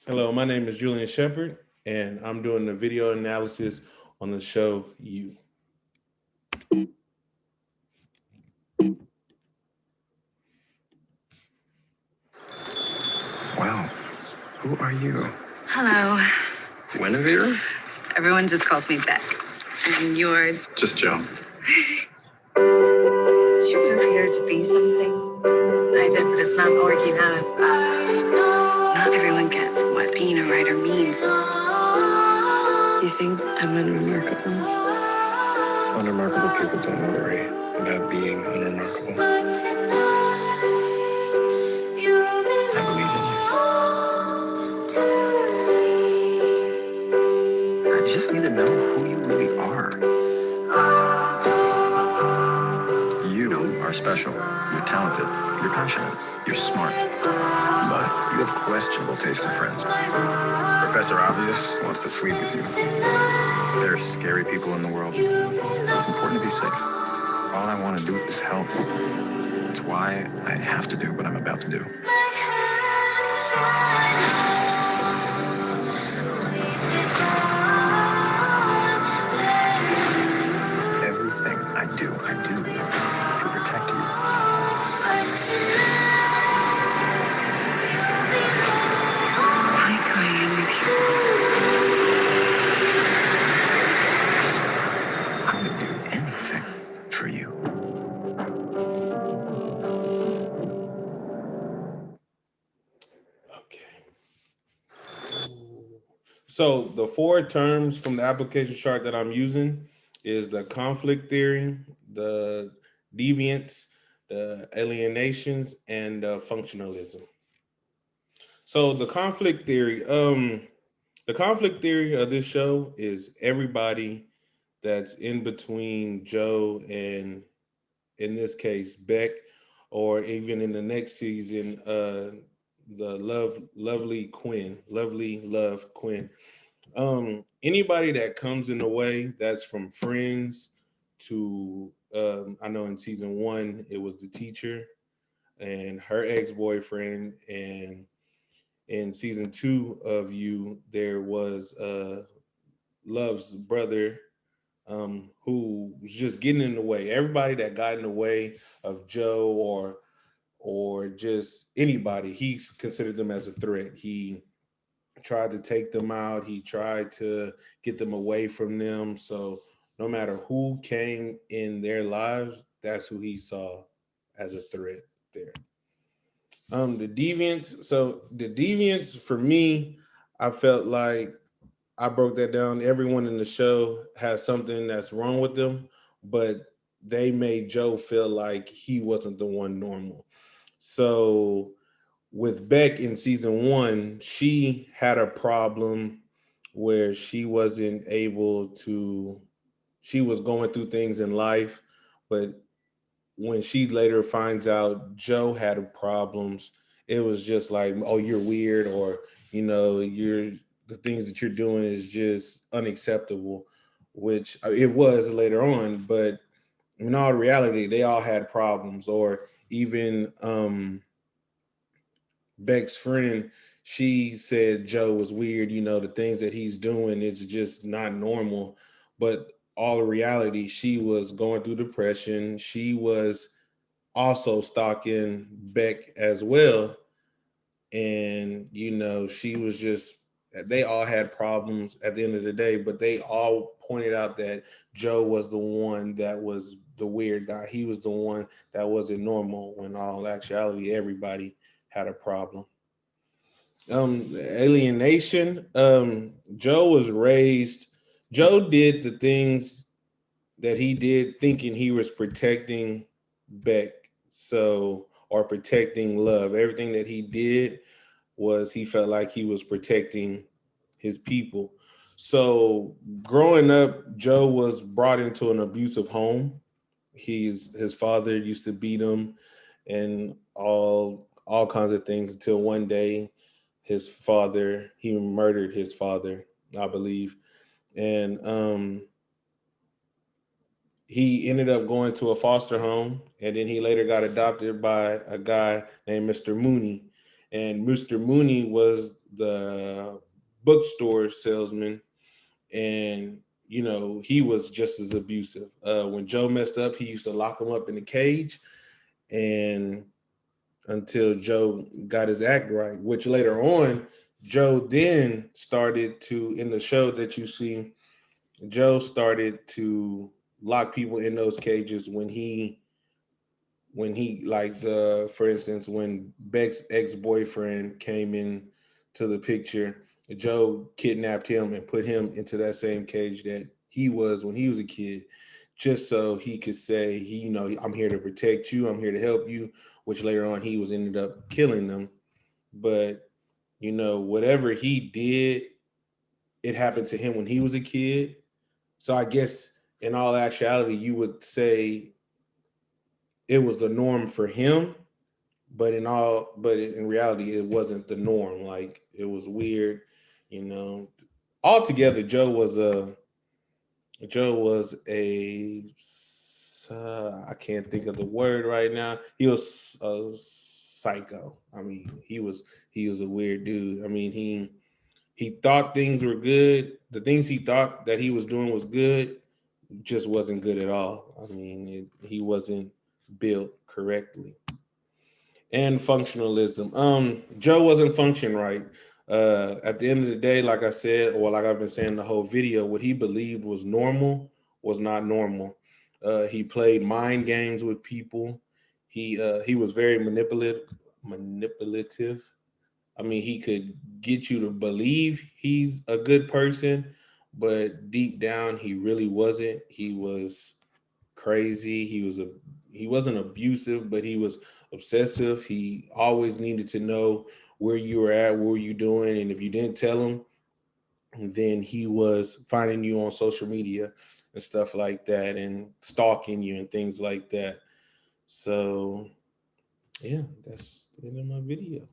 Hello, my name is Julian Shepard, and I'm doing the video analysis on the show You. Wow. Who are you? Hello. Guinevere? Everyone just calls me Beck. And you're. Just Joe. Did you move here to be something? I did, but it's not working out. Not everyone gets what being a writer means. You think I'm unremarkable? Unremarkable people don't worry about being unremarkable. I believe in you. I just need to know who you really are. You are special. You're talented. You're passionate. You're smart. But you have questionable taste in friends. Professor Obvious wants to sleep with you. There are scary people in the world. It's important to be safe. All I want to do is help. It's why I have to do what I'm about to do. Everything I do to protect you. Why going in with you? I would do anything for you. Okay. So the four terms from the application chart that I'm using is the conflict theory, the deviance, the alienations, and functionalism. So the conflict theory of this show is everybody that's in between Joe and, in this case, Beck, or even in the next season, the lovely love Quinn. Anybody that comes in the way, that's from friends to, I know in season one it was the teacher and her ex-boyfriend, and in season two of You there was Love's brother, who was just getting in the way. Everybody that got in the way of Joe, or just anybody, he considered them as a threat. He tried to take them out. He tried to get them away from them. So no matter who came in their lives, that's who he saw as a threat there. The deviants. So the deviants for me, I felt like I broke that down. Everyone in the show has something that's wrong with them, but they made Joe feel like he wasn't the one normal. So with Beck in season one, she had a problem where she wasn't able to, she was going through things in life, but when she later finds out Joe had problems, it was just like, oh, you're weird, or you're, the things that you're doing is just unacceptable, which it was later on, but in all reality, they all had problems. Or even Beck's friend, she said Joe was weird. The things that he's doing is just not normal. But all reality, she was going through depression. She was also stalking Beck as well. And, she was just, they all had problems at the end of the day, but they all pointed out that Joe was the one that was the weird guy. He was the one that wasn't normal, when all actuality, everybody had a problem. Alienation. Joe was raised. Joe did the things that he did, thinking he was protecting Beck, so, or protecting Love. Everything that he did was, he felt like he was protecting his people. So growing up, Joe was brought into an abusive home. His father used to beat him and all kinds of things, until one day he murdered his father, I believe. And he ended up going to a foster home, and then he later got adopted by a guy named Mr. Mooney. And Mr. Mooney was the bookstore salesman, and he was just as abusive. When Joe messed up, he used to lock him up in the cage, and until Joe got his act right, which later on, Joe then started to, in the show that you see, Joe started to lock people in those cages when he like the for instance when Beck's ex-boyfriend came in to the picture, Joe kidnapped him and put him into that same cage that he was when he was a kid, just so he could say I'm here to protect you, I'm here to help you, which later on he was ended up killing them. But whatever he did, it happened to him when he was a kid. So I guess in all actuality, you would say it was the norm for him, but in reality it wasn't the norm. Like, it was weird, you know altogether. Joe was a I can't think of the word right now. He was a psycho. I mean, he was a weird dude. I mean, he thought things were good. The things he thought that he was doing was good, just wasn't good at all. I mean, he wasn't built correctly. And functionalism. Joe wasn't functioning right. At the end of the day, like I said, or like I've been saying the whole video, what he believed was normal was not normal. He played mind games with people. He was very manipulative. I mean, he could get you to believe he's a good person, but deep down he really wasn't. He was crazy. He wasn't abusive, but he was obsessive. He always needed to know where you were at, what were you doing, and if you didn't tell him, then he was finding you on social media and stuff like that, and stalking you and things like that. So yeah, that's the end of my video.